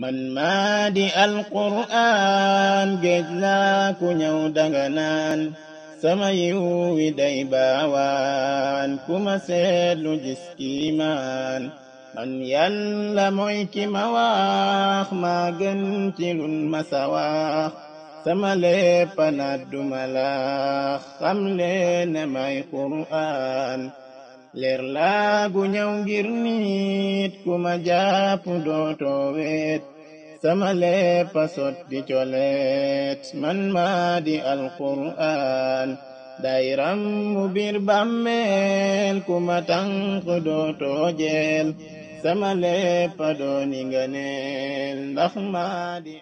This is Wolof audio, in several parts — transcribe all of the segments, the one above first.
man maa di alqur'aan géej laa ku ñëw danga naan sama yiw wi day baawaan ku ma seetlu gis kiimaan man yàlla mooy ki ma wax maa gën ci lun masa wax sama léppa na duma la xam leen ne may qur'aan leer laa gu ñëw ngir nit ku ma jàpp dootoo weet sama léppa sotti coleet man maa di alqur'aan dayram mu bir bàmmeel ku ma tànk dootoo jeel sama léppa dooni nga neel ndax maa di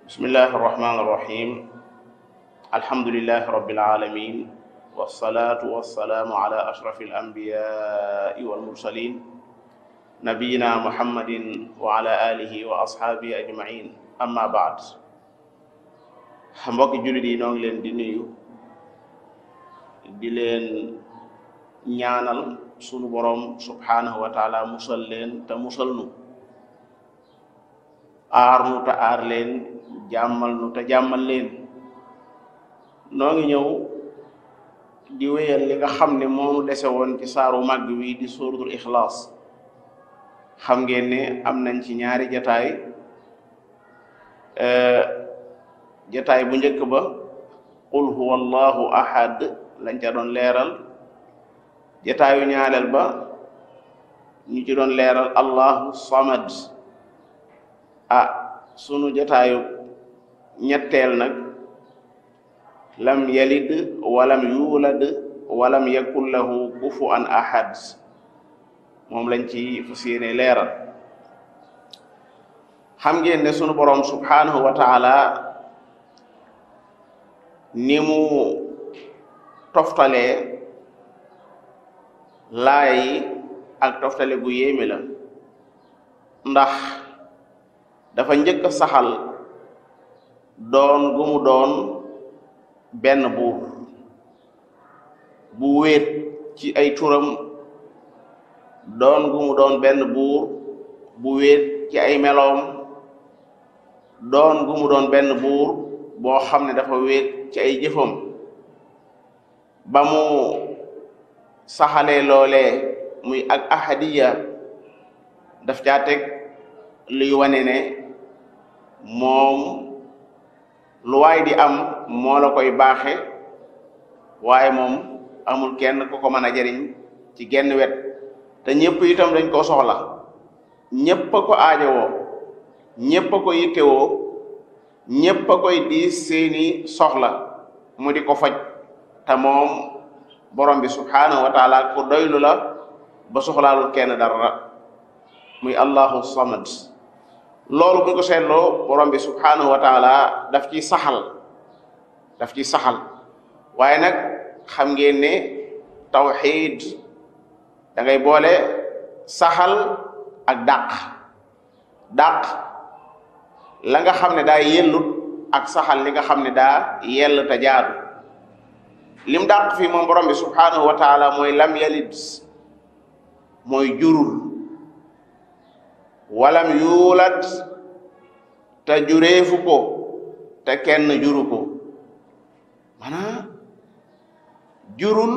bismillahi arrahmani irrahim alhamdulillahi rabbil alamin wassalatu wassalaamu ala ashrafi alambiyai walmursalin nabiyina muhammadin wa ala alihi wa ashaabihi ajmain amma baad mbokki jullit yi noo ngi leen di nuyu di leen ñaanal sunu borom subhanahu wa taala musal leen te musal nu aar nu te aar leen jàmmal nu te jàmmal leen noo ngi ñëw di wéyal li nga xam ne moonu dese woon ci saaru màgg wi di suuratul ixlaas xam ngeen ne am nañ ci ñaari jataay bu njëkk ba qul huwa allahu ahad lañ ca doon leeral jataayu ñaareel ba ñu ci doon leeral allahu samad sunu jataayu ñetteel nag lam yalid walam yulad walam yakun lahu kufuwan ahad moom lañ ci fas yéene leeral xam ngeen ne sunu boroom subhanahu wa taala ni mu toftalee laay ak toftale gu yéeme la ndax dafa njëkk a saxal doon gu mu doon benn buur bu wéet ci ay turam doon gu mu doon benn buur bu wéet ci ay meloom doon gu mu doon benn buur boo xam ne dafa wéet ci ay jëfam ba mu saxalee loolee muy ak ahadiya daf caa teg luy wane ne moom lu waay di am moo la koy baaxe waaye moom amul kenn ku ko mën a jariñ ci genn wet te ñëpp itam dañ koo soxla ñëpp a ko aajowoo ñëpp a ko yittewoo ñëpp a koy diis seeni soxla mu di ko faj te moom borom bi subhanahu wa taala ku doylu la ba soxlaalul kenn dara muy allahu samad loolu bu ñu ko seetloo borom bi subhanahu wa taala daf ci saxal waaye nag xam ngeen ne tawxiid da ngay boole saxal ak dàq la nga xam ne daa yellut ak saxal li nga xam ne daa yell te jaadu lim dàq fii moom borom bi subhanahu wa taala mooy lam yalid mooy jurul walam yuulat te jureefu ko te kenn juru ko maanaam jurul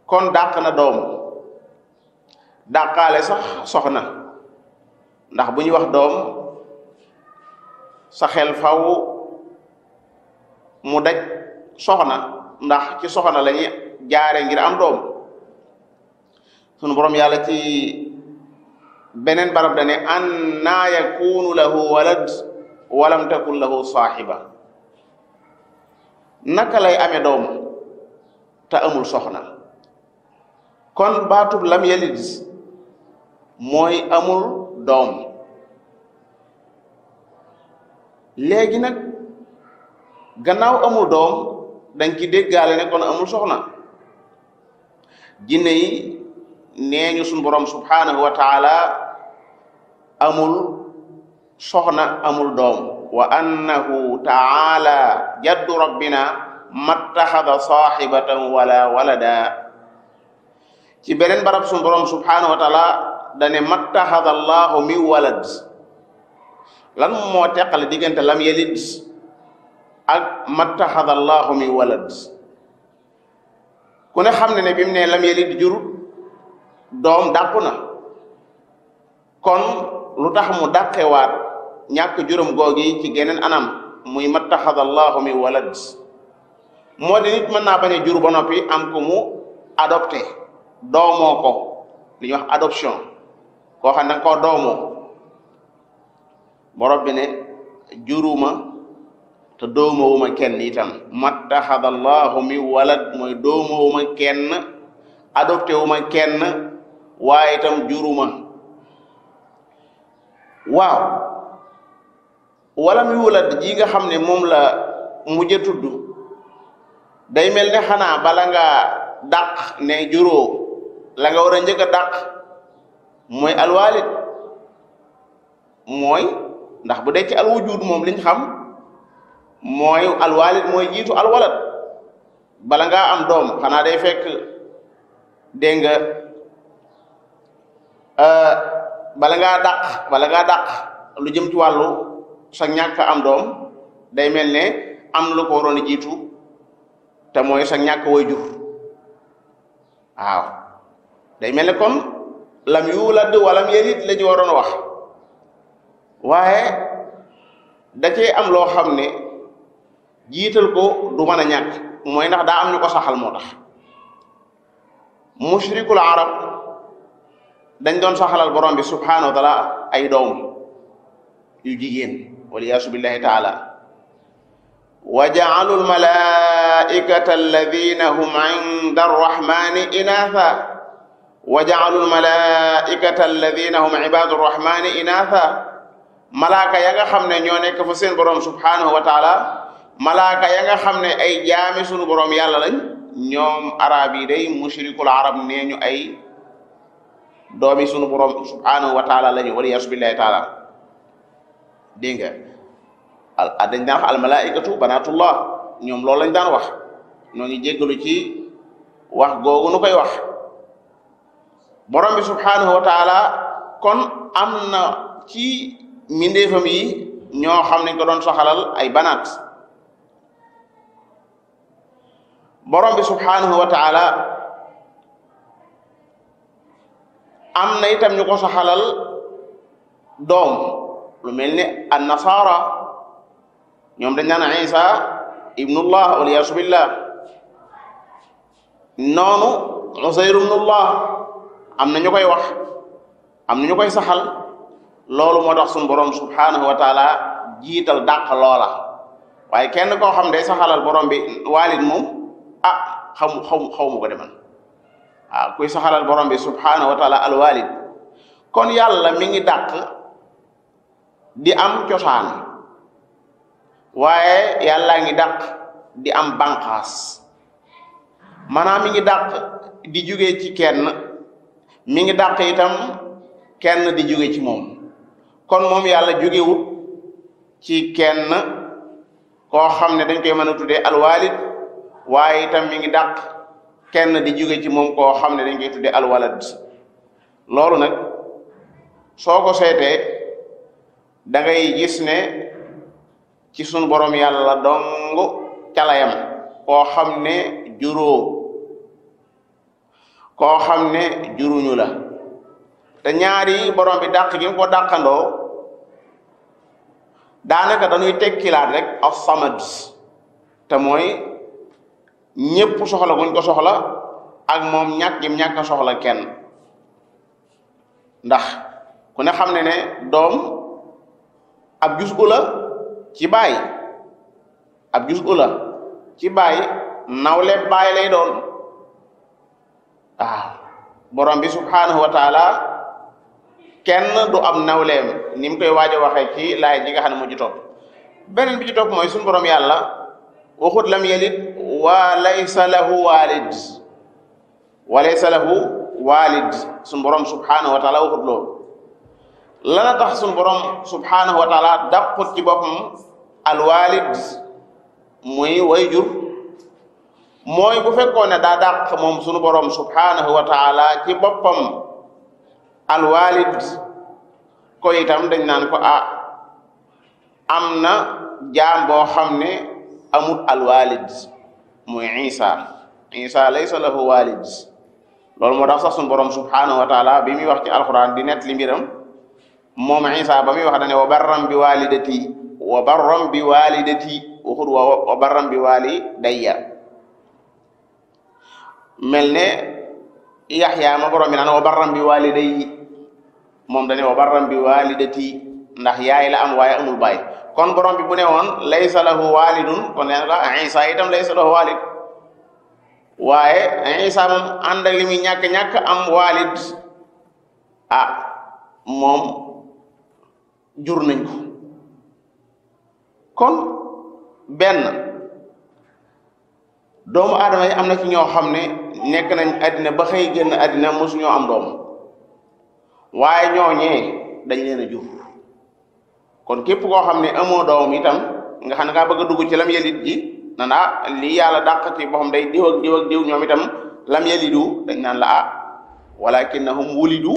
kon dàq na doom dàqaale sax soxna ndax bu ñuy wax doom sa xel faw mu daj soxna ndax ci soxna lañuy jaare ngir am doom sunu borom yàlla ci beneen barab dane anna yakunu lahu walad walam takun lahu saahiba naka lay amee doom te amul soxna kon baatub lam yalid mooy amul doom léegi nag gannaaw amul doom dañ ci déggaale ne kon amul soxna jinne yi nee ñu suñu borom subhanahu wa taala amul soxna amul doom wa annahu taala jaddu rabbina mattaxada saaxibatan wala walada ci beneen barab suñu borom subhanahu wa taala dane mattaxada allahu min walad lan moo teqale diggante lam yalid ak mattaxada allahu min walad ku ne xam ne bi mu ne lam yalid jur doom dàqu na kon lu tax mu dàqewaat ñàkk juróom googi ci geneen anam muy mattaxada allahu min walad moo di nit mën naa bañ a jur ba noppi am ko mu adopté doomoo ko li ñuy wax adoption koo xam ne danga koo doomoo borom bi ne juruma te doomowuma kenn itam mattaxada allahu min walad mooy doomowuma kenn adopté wuma kenn waaye itam juruma waaw wala mi walad ji nga xam ne moom la mujj a tudd day mel ne xanaa bala nga dàq ne juróo la nga war a njëkk a dàq mooy alwalid mooy ndax bu dee ci alwujud moom liñ xam mooy alwalid mooy jiitu alwalad bala ngaa am doom xanaa day fekk dégg nga bala ngaa dàq lu jëm ci wàllu sa ñàkk am doom day mel ne am lu ko waroon a jiitu te mooy sa ñàkk way jur waaw day mel ne kon lam yulad walam yalid la ñu waroon a wax waaye da cee am loo xam ne jiital ko du mën a ñàkk mooy ndax daa am ñu ko saxal moo tax mushrikul arab dañ doon saxalal borom bi subhanahu wa taala ay doom yu jigéen waliyaasu billahi taala wa ja'alu almalaikata alladina hum inda arrahmani inatha wa ja'alu almalaikata alladina hum ibadu arrahmani inatha malaaka ya nga xam ne ñoo nekk fa seen borom subhanahu wa taala malaaka ya nga xam ne ay jaami sunu borom yàlla lañ ñoom arab yi day mushrikul arab nee ñu ay doomi sunu borom subhanahu wa taala lañu waliyaasu billahi taala dégg nga dañ daan wax almalaikatu banatullah ñoom loolu lañ daan wax ñoo ngi jéggalu ci wax googu nu koy wax borom bi subhanahu wa taala kon am na ci mindeefam yi ñoo xam ne ko doon soxalal ay banaat borom bi subhanahu wa taala am na itam ñu ko soxalal doom lu mel ni an nasara ñoom dañ naan isa ibnullah waliyaasu billah noonu usayr ibnullah am na ñu koy wax am na ñu koy saxal loolu moo tax suñu borom subhanahu wa taala jiital dàq loola waaye kenn koo xam day saxalal borom bi walid moom xaw mu ko demal waaw kuy saxalal borom bi subhanahu wa taala al walid kon yàlla mi ngi dàq di am cosaan waaye yàlla ngi dàq di am banqaas maanaam mi ngi dàq di jóge ci kenn mi ngi dàq itam kenn di jóge ci moom kon moom yàlla jógewut ci kenn koo xam ne dañ koy mën a tuddee alwalid waaye itam mi ngi dàq kenn di jóge ci moom koo xam ne dañ koy tuddee alwalad loolu nag soo ko seetee da ngay gis ne ci sunu borom yàlla dong calayam koo xam ne juróo koo xam ne juruñu la te ñaari borom bi dàq gi nga ko dàqandoo daanaka dañuy tekkilaat rek as-samad te mooy ñépp soxla guñ ko soxla ak moom ñàkk gim ñàkk a soxla kenn ndax ku ne xam ne ne doom ab juz'u la ci baay ab juz'u la ci baay nawle baay lay doon waaw borom bi subhanahu wa taala kenn du am nawleem ni mu koy waaj a waxee ci laay ji nga xam ne mu ci topp beneen bi ci topp mooy suñu borom yàlla waxut lam yalid wa laysa lahu walid suñu borom subhanahu wa taala waxut loolu lana tax suñu borom subhanahu wa taala dàqut ci boppam alwalid muy way jur mooy bu fekkoon ne daa dàq moom suñu borom subhanahu wa taala ci boppam alwalid ko itam dañ naan ko am na jaam boo xam ne amul alwalid muy Isa laysa lahu walid. loolu moo tax sax suñu borom subhanahu wa taala bi muy wax ci alquran di net li mbiram moom Isa ba muy wax dane wa barram bi walidati waxut wa barram bi walidayya. mel ne Yaxya ma borom bi naan wa barram bi walidayhi moom dane wa barram bi walidati ndax yaay la am waaye amul baay. kon borom bi bu ne woon laysa lahu walidun kon nee na Isa itam laysa lahu walid, waaye Isa moom ànd ak li muy ñàkk am walid moom jur nañ ko. kon benn doomu aadama yi am na ci ñoo xam ne nekk nañ àddina ba xëy génn àddina mosu ñoo am doom, waaye ñooñee dañ leen a jur. kon képp koo xam ne amoo doom itam nga xam ne ngaa bëgg a dugg ci lam yelit ji nan lii yàlla dàq ci boo xam day diw ak diw ak diw ñoom itam lam yelidu dañ naan la walakinnahum wulidu.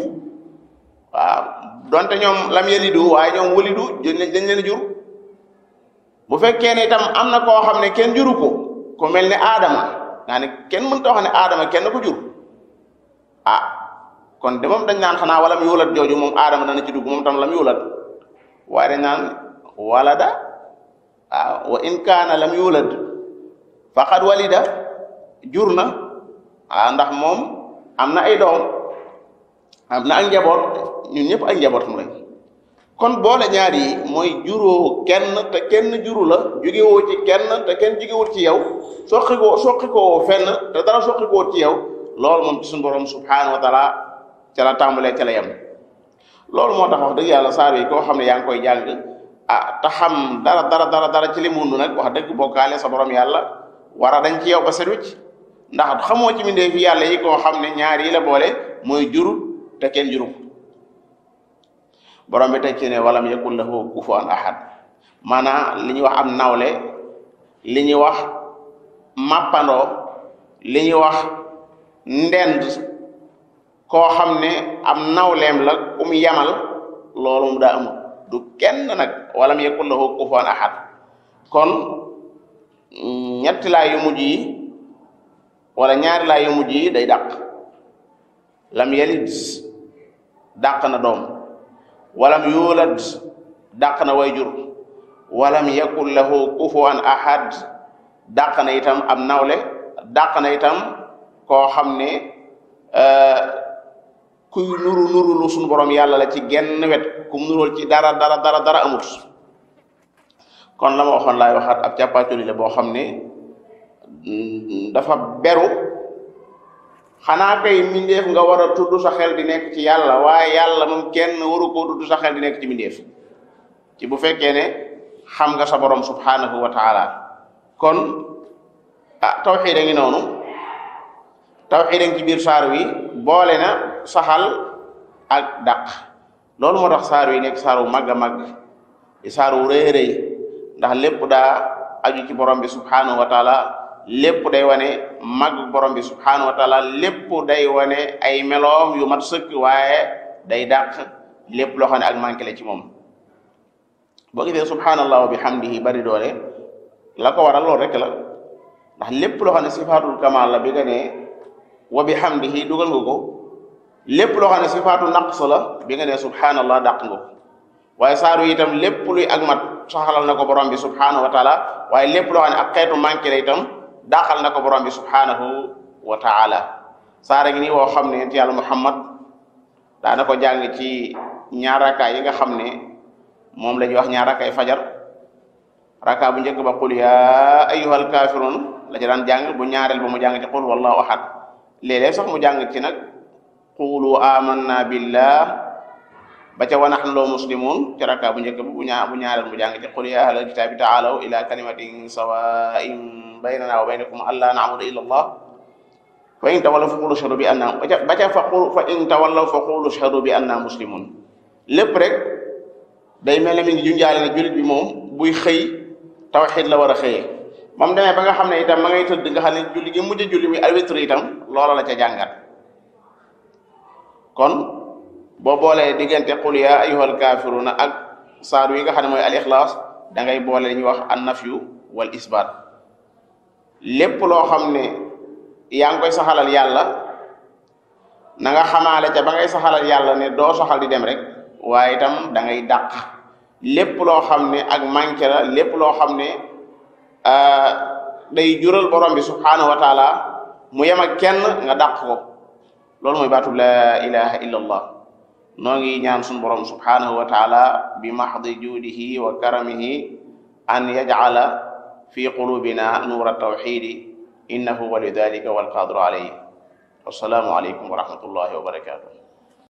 waaw donte ñoom lam yelidu waaye ñoom wulidu dañ leen a jur. bu fekkee ne itam am na koo xam ne kenn juru ko ku mel ne Adama nga ne kenn mënta wax ne Adama kenn ko jur kon de moom dañ naan xanaa walam yuulat jooju moom Adama dana ci dugg moom tam lam yuulat, waaye dañ naan walada wa in kaana lam yuulad faqad walida jur na ndax moom am na ay doom am na ak njaboot ñun ñëpp ay njabootam lañ. kon boole ñaar yi mooy juróo kenn te kenn juru la, jógewoo ci kenn te kenn jógewul ci yow, soqikoo fenn te dara soqikoo ci yow, loolu moom ci suñu borom subhanahu wa taala ca la tàmbalee ca la yem. loolu moo tax wax dëgg yàlla saar yi koo xam ne yaa ngi koy jàng te xam dara ci li mundu nag wax dëgg bokkaale sa borom yàlla war a dañ ci yow ba set wicc, ndax xamoo ci mindee fi yàlla yi koo xam ne ñaar yi la boole mooy juru te kenn juru. borom bi teg ci ne walam yakul lahu kufuwan ahad, maanaam li ñuy wax am nawle, li ñuy wax mappandoo, li ñuy wax ndend koo xam ne am nawleem la ku mu yamal, loolu mu daa amul du kenn nag. walam yakul lahu kufuwan ahad. kon ñetti laay yu mujj yi wala ñaari laay yu mujj yi day dàq. lam yalid dàq na doom, walam yuulad dàq na wayjur, walam yakul lahu kufuwan ahad dàq na itam am nawle, dàq na itam koo xam ne kuy nuru lu suñu borom yàlla la ci genn wet, kum nuróol ci dara amut. kon la ma waxoon laay waxaat ab càppaaculi la boo xam ne dafa beru. xanaa kay mindeef nga war a tudd sa xel di nekk ci yàlla, waaye yàlla moom kenn waru koo tudd sa xel di nekk ci mindeef ci bu fekkee ne xam nga sa borom subhanahu wa taala. kon tawxiid a ngi noonu. tawxiid a ngi ci biir saar wi boole na saxal ak dàq. loolu moo tax saar wi nekk saar wu màgg a màgg di saar wu rëy rëy, ndax lépp daa aju ci borom bi subhanahu wa taala, lépp day wane màgg borom bi subhanahu wa taala, lépp day wane ay meloom yu mat sëkk, waaye day dàq lépp loo xam ne ak manqué la ci moom. boo gisee subhanallah wa bihamdihi bari doole la ko waral lool rek la, ndax lépp loo xam ne sifaatul kamal la bi nga ne wa bihamdihi dugal nga ko, lépp loo xam ne sifaatu naqs la bi nga ne subhanallah dàq nga ko. waaye saaru itam lépp luy ak mat saxalal na ko borom bi subhanahu wa taala, waaye lépp loo xam ne ak xeetu manqué la itam dàqal na ko borom bi subhanahu wa taala. saara ngi nii woo xam ne yàlla Muhammad daana ko jàng ci ñaar rakkaay yi nga xam ne moom la ñuy wax ñaar rakkaay fajar. rakkaa bu njëkk ba qul yaa ayyuhal kaafiruun la ci daan jàng, bu ñaareel ba mu jàng ci qul wallahu ahad. léeg-léeg sax mu jàng ci nag qulu amanna billah ba ca wa nahnu lahu muslimun ci rakkaa bu njëkk ba, bu ñaareel mu jàng ci qul yaa ahlal kitaabi taalaw ila kalimatin sawaa'in baynana wa baynakum allaa na'budu illa allah fa in tawallaw fa qulu ashhadu bi anna fa in tawallaw fa qulu ashhadu bi anna muslimun. lépp rek day mel ne mi ngi junjaale ne jullit bi moom buy xëy tawxiid la war a xëyee. moom demee ba nga xam ne itam ma ngay tëdd nga xam ne julli gi mujj julli muy alwitr itam loola la ca jàngat. kon boo boolee diggante qul ya ayyuhal kafiruna ak saar wi nga xam ne mooy al ixlaas da ngay boole li ñuy wax an nafyu wal isbaat lépp loo xam ne yaa ngi koy saxalal yàlla na nga xamaale ca ba ngay saxalal yàlla ne doo saxal di dem rek waaye itam da ngay dàq lépp loo xam ne ak manqué la lépp loo xam ne day jural borom bi subhanahu wa taala mu yem ak kenn nga dàq ko loolu mooy baatu la ilaha illa allah noo ngi ñaan sun borom subhanahu wa taala bi mahdi juudihi wa karamihi an yaj'ala fi qulubina nuura tawxidi innahu wali dalika walqadiru alayhi wassalaamu alaykum wa rahmatullahi wa barakatuh